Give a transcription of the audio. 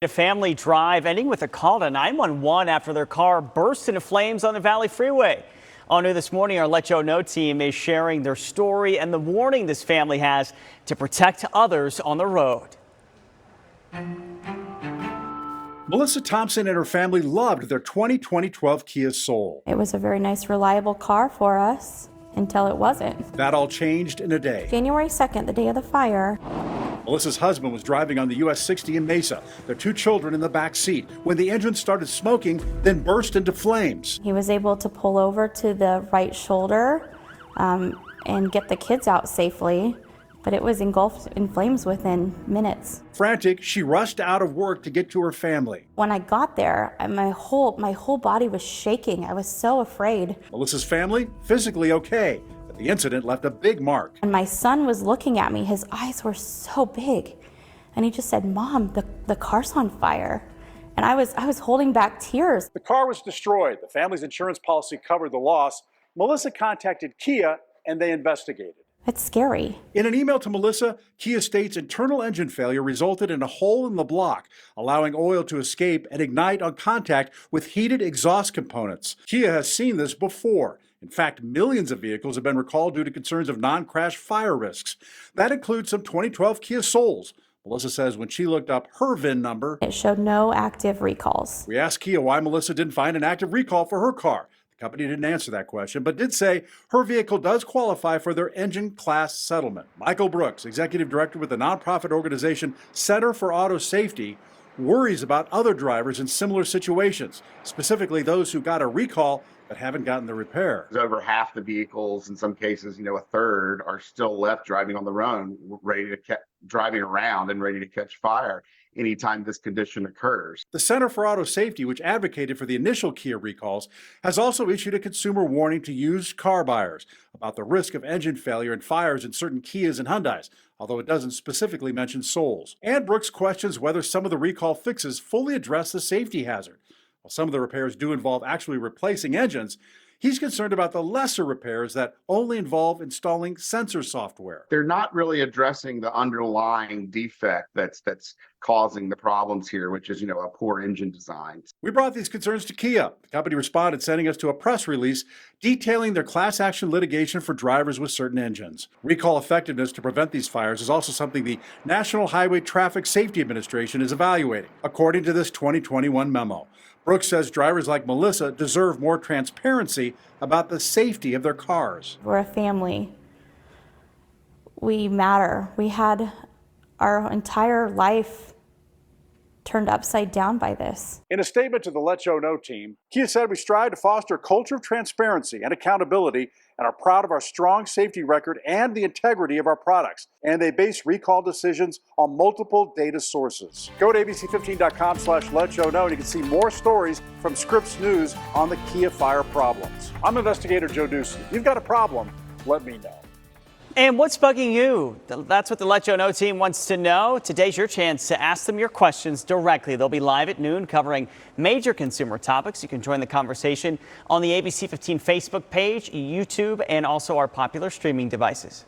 A family drive ending with a call to 911 after their car burst into flames on the Valley Freeway. On New This Morning, our Let You Know team is sharing their story and the warning this family has to protect others on the road. Melissa Thompson and her family loved their 2012 Kia Soul. It was a very nice, reliable car for us until it wasn't. That all changed in a day. January 2nd, the day of the fire. Melissa's husband was driving on the US 60 in Mesa, their two children in the back seat, when the engine started smoking, then burst into flames. He was able to pull over to the right shoulder and get the kids out safely, but it was engulfed in flames within minutes. Frantic, she rushed out of work to get to her family. When I got there, my whole body was shaking. I was so afraid. Melissa's family, physically okay. The incident left a big mark. And my son was looking at me. His eyes were so big. And he just said, "Mom, the car's on fire." And I was holding back tears. The car was destroyed. The family's insurance policy covered the loss. Melissa contacted Kia and they investigated. It's scary. In an email to Melissa, Kia states internal engine failure resulted in a hole in the block, allowing oil to escape and ignite on contact with heated exhaust components. Kia has seen this before. In fact, millions of vehicles have been recalled due to concerns of non-crash fire risks. That includes some 2012 Kia Souls. Melissa says when she looked up her VIN number, it showed no active recalls. We asked Kia why Melissa didn't find an active recall for her car. The company didn't answer that question, but did say her vehicle does qualify for their engine class settlement. Michael Brooks, executive director with the nonprofit organization Center for Auto Safety, worries about other drivers in similar situations, specifically those who got a recall but haven't gotten the repair. Over half the vehicles, in some cases, a third, are still left driving on their own, driving around and ready to catch fire anytime this condition occurs. The Center for Auto Safety, which advocated for the initial Kia recalls, has also issued a consumer warning to used car buyers about the risk of engine failure and fires in certain Kias and Hyundais, although it doesn't specifically mention Souls. And Brooks questions whether some of the recall fixes fully address the safety hazard. While some of the repairs do involve actually replacing engines, he's concerned about the lesser repairs that only involve installing sensor software. They're not really addressing the underlying defect that's causing the problems here, which is, a poor engine design. We brought these concerns to Kia. The company responded, sending us to a press release detailing their class action litigation for drivers with certain engines. Recall effectiveness to prevent these fires is also something the National Highway Traffic Safety Administration is evaluating, according to this 2021 memo. Brooks says drivers like Melissa deserve more transparency about the safety of their cars. We're a family. We matter. We had our entire life turned upside down by this. In a statement to the Let You Know team, Kia said we strive to foster a culture of transparency and accountability and are proud of our strong safety record and the integrity of our products. And they base recall decisions on multiple data sources. Go to abc15.com/letyouknow and you can see more stories from Scripps News on the Kia fire problems. I'm investigator Joe Ducey. If you've got a problem, let me know. And what's bugging you? That's what the Let You Know team wants to know. Today's your chance to ask them your questions directly. They'll be live at noon covering major consumer topics. You can join the conversation on the ABC 15 Facebook page, YouTube, and also our popular streaming devices.